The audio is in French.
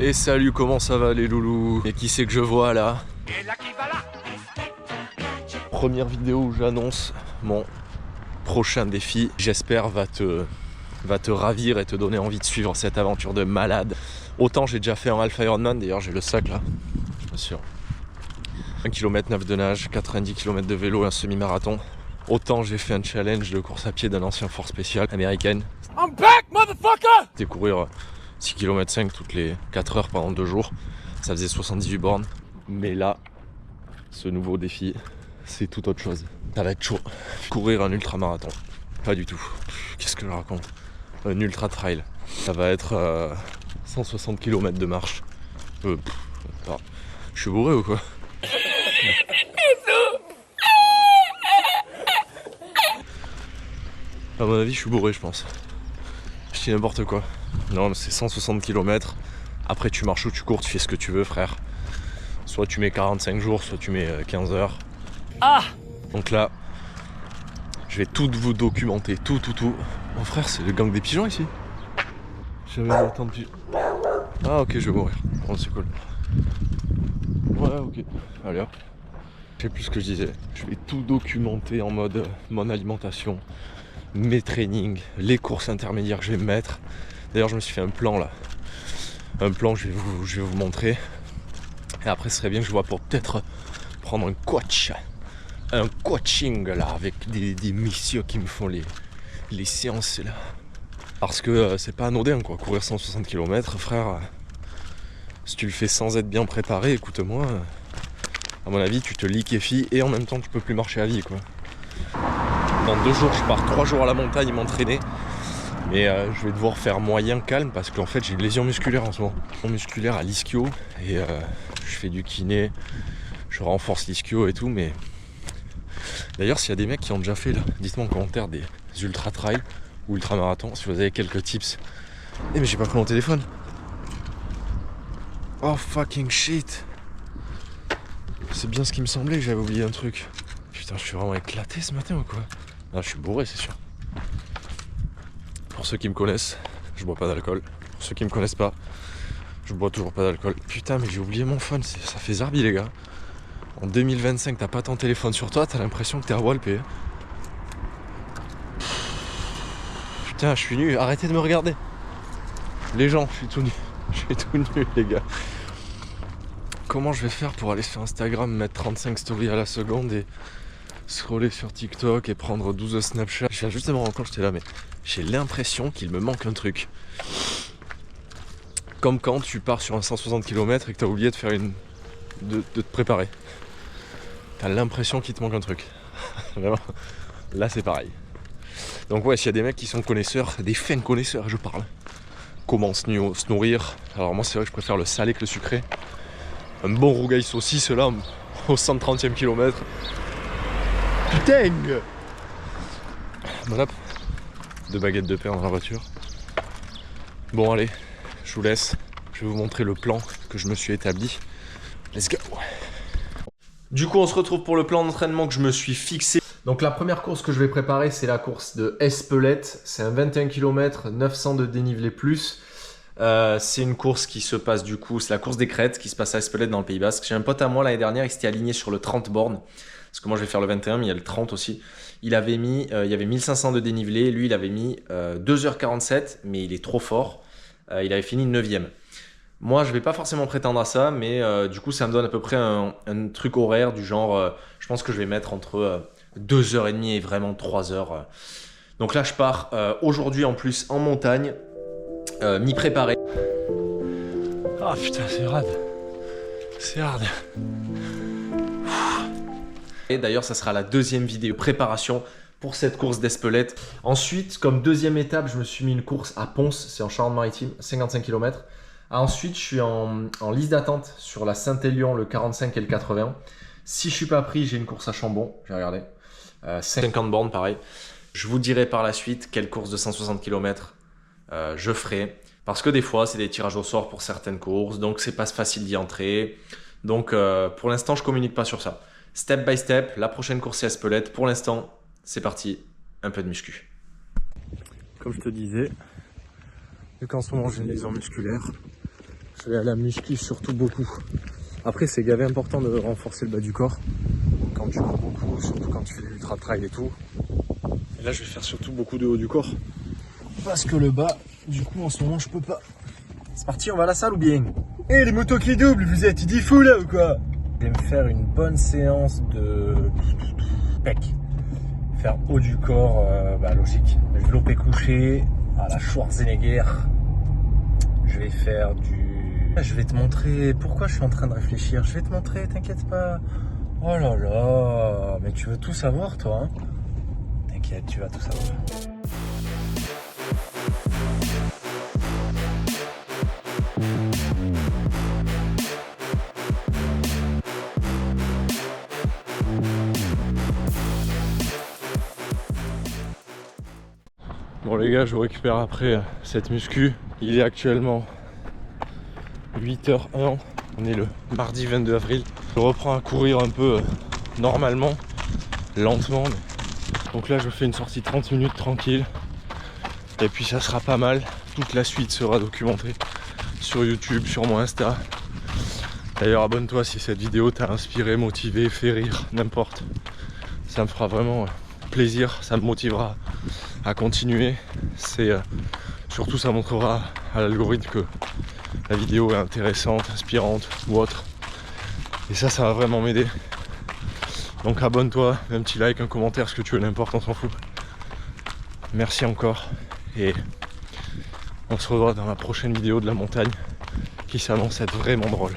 Et salut, comment ça va les loulous? Et qui c'est que je vois là? Première vidéo où j'annonce mon prochain défi. J'espère va te ravir et te donner envie de suivre cette aventure de malade. Autant j'ai déjà fait un Half Ironman, d'ailleurs j'ai le sac là, bien sûr. 1 km 9 de nage, 90 km de vélo, un semi-marathon. Autant j'ai fait un challenge de course à pied d'un ancien force spéciale américaine. I'm back, motherfucker! C'était courir 6 km 5 toutes les 4 heures pendant 2 jours. Ça faisait 78 bornes. Mais là, ce nouveau défi, c'est tout autre chose. Ça va être chaud. Courir un ultra-marathon. Pas du tout. Qu'est-ce que je raconte? Un ultra-trail. Ça va être 160 km de marche. Je suis bourré ou quoi? À mon avis, je suis bourré, je pense. Je dis n'importe quoi. Non, mais c'est 160 km. Après, tu marches ou tu cours, tu fais ce que tu veux, frère. Soit tu mets 45 jours, soit tu mets 15 heures. Ah! Donc là, je vais tout vous documenter, tout. Mon frère, c'est le gang des pigeons ici. J'avais autant de pigeons. Ah, ok, je vais mourir. Bon, c'est cool. Ouais, ok. Allez hop. Je sais plus ce que je disais. Je vais tout documenter en mode mon alimentation, mes trainings, les courses intermédiaires que je vais me mettre. D'ailleurs, je me suis fait un plan là. Un plan, je vais vous montrer. Et après, ce serait bien que je vois pour peut-être prendre un coach. Un coaching là, avec des messieurs qui me font les séances là. Parce que c'est pas anodin quoi, courir 160 km, frère. Si tu le fais sans être bien préparé, écoute-moi, à mon avis, tu te liquéfies et en même temps, tu peux plus marcher à vie quoi. Dans 2 jours, je pars 3 jours à la montagne m'entraîner. Mais je vais devoir faire moyen calme parce qu'en fait j'ai une lésion musculaire en ce moment. Musculaire à l'ischio et je fais du kiné, je renforce l'ischio et tout. Mais d'ailleurs, s'il y a des mecs qui ont déjà fait là, dites-moi en commentaire des ultra trail ou ultra marathon si vous avez quelques tips. Eh mais j'ai pas pris mon téléphone. Oh fucking shit. C'est bien ce qui me semblait que j'avais oublié un truc. Putain, je suis vraiment éclaté ce matin ou quoi? Ah, je suis bourré, c'est sûr. Pour ceux qui me connaissent, je bois pas d'alcool. Pour ceux qui me connaissent pas, je bois toujours pas d'alcool. Putain, mais j'ai oublié mon phone, ça fait zarbi les gars. En 2025, t'as pas ton téléphone sur toi, t'as l'impression que t'es à Walpé. Putain, je suis nu, arrêtez de me regarder. Les gens, je suis tout nu. Je suis tout nu les gars. Comment je vais faire pour aller sur Instagram, mettre 35 stories à la seconde et scroller sur TikTok et prendre 12 Snapchat? Je viens justement encore, j'étais là, mais j'ai l'impression qu'il me manque un truc. Comme quand tu pars sur un 160 km et que t'as oublié de faire de te préparer. T'as l'impression qu'il te manque un truc. Vraiment. Là c'est pareil. Donc ouais, s'il y a des mecs qui sont connaisseurs, des fins connaisseurs, je parle. Comment se nourrir. Alors moi c'est vrai que je préfère le salé que le sucré. Un bon rougail saucisse là, au 130e kilomètre. Putain! Voilà. 2 baguettes de pain dans la voiture. Bon allez, je vous laisse. Je vais vous montrer le plan que je me suis établi. Let's go! Du coup, on se retrouve pour le plan d'entraînement que je me suis fixé. Donc la première course que je vais préparer, c'est la course de Espelette. C'est un 21 km, 900 de dénivelé plus. C'est une course qui se passe du coup, c'est la course des crêtes qui se passe à Espelette dans le Pays Basque. J'ai un pote à moi l'année dernière, il s'était aligné sur le 30 bornes. Parce que moi je vais faire le 21, mais il y a le 30 aussi. Il y avait 1500 de dénivelé, lui il avait mis 2h47, mais il est trop fort. Il avait fini 9e. Moi je vais pas forcément prétendre à ça, mais du coup ça me donne à peu près un truc horaire du genre, je pense que je vais mettre entre 2h30 et vraiment 3h. Donc là je pars aujourd'hui en plus en montagne, m'y préparer. Ah putain c'est rade, c'est hard. Et d'ailleurs ça sera la 2e vidéo préparation pour cette course d'Espelette. Ensuite, comme 2e étape, je me suis mis une course à Ponce, c'est en Charente-Maritime, 55 km. Ensuite, je suis en liste d'attente sur la Saint-Élion, le 45 et le 80. Si je suis pas pris, j'ai une course à Chambon, j'ai regardé. 50 bornes, pareil. Je vous dirai par la suite quelle course de 160 km je ferai. Parce que des fois, c'est des tirages au sort pour certaines courses, donc c'est pas facile d'y entrer. Donc pour l'instant, je communique pas sur ça. Step by step, la prochaine course c'est Espelette. Pour l'instant, c'est parti, un peu de muscu. Comme je te disais, vu qu'en ce moment j'ai une lésion musculaire, Je vais à la muscu surtout beaucoup. Après c'est gavé important de renforcer le bas du corps quand tu cours beaucoup, surtout quand tu fais du ultra trail et tout. Et là je vais faire surtout beaucoup de haut du corps. Parce que le bas, du coup en ce moment je peux pas. C'est parti, on va à la salle ou bien? Eh les motos qui doublent, vous êtes dit fou là ou quoi? Je vais me faire une bonne séance de pec. Faire haut du corps, logique. Développé couché à la Schwarzenegger. Je vais faire du... Je vais te montrer pourquoi je suis en train de réfléchir. Je vais te montrer, t'inquiète pas. Oh là là, mais tu veux tout savoir toi, hein? T'inquiète, tu vas tout savoir. Bon les gars, je vous récupère après cette muscu. Il est actuellement 8h01. On est le mardi 22 avril. Je reprends à courir un peu normalement, lentement. Donc là, je fais une sortie 30 minutes tranquille. Et puis ça sera pas mal. Toute la suite sera documentée sur YouTube, sur mon Insta. D'ailleurs, abonne-toi si cette vidéo t'a inspiré, motivé, fait rire, n'importe. Ça me fera vraiment plaisir, ça me motivera à continuer. C'est surtout ça montrera à l'algorithme que la vidéo est intéressante, inspirante ou autre. Et ça va vraiment m'aider. Donc abonne-toi, un petit like, un commentaire, ce que tu veux, n'importe, on s'en fout. Merci encore et on se revoit dans la prochaine vidéo de la montagne qui s'annonce être vraiment drôle.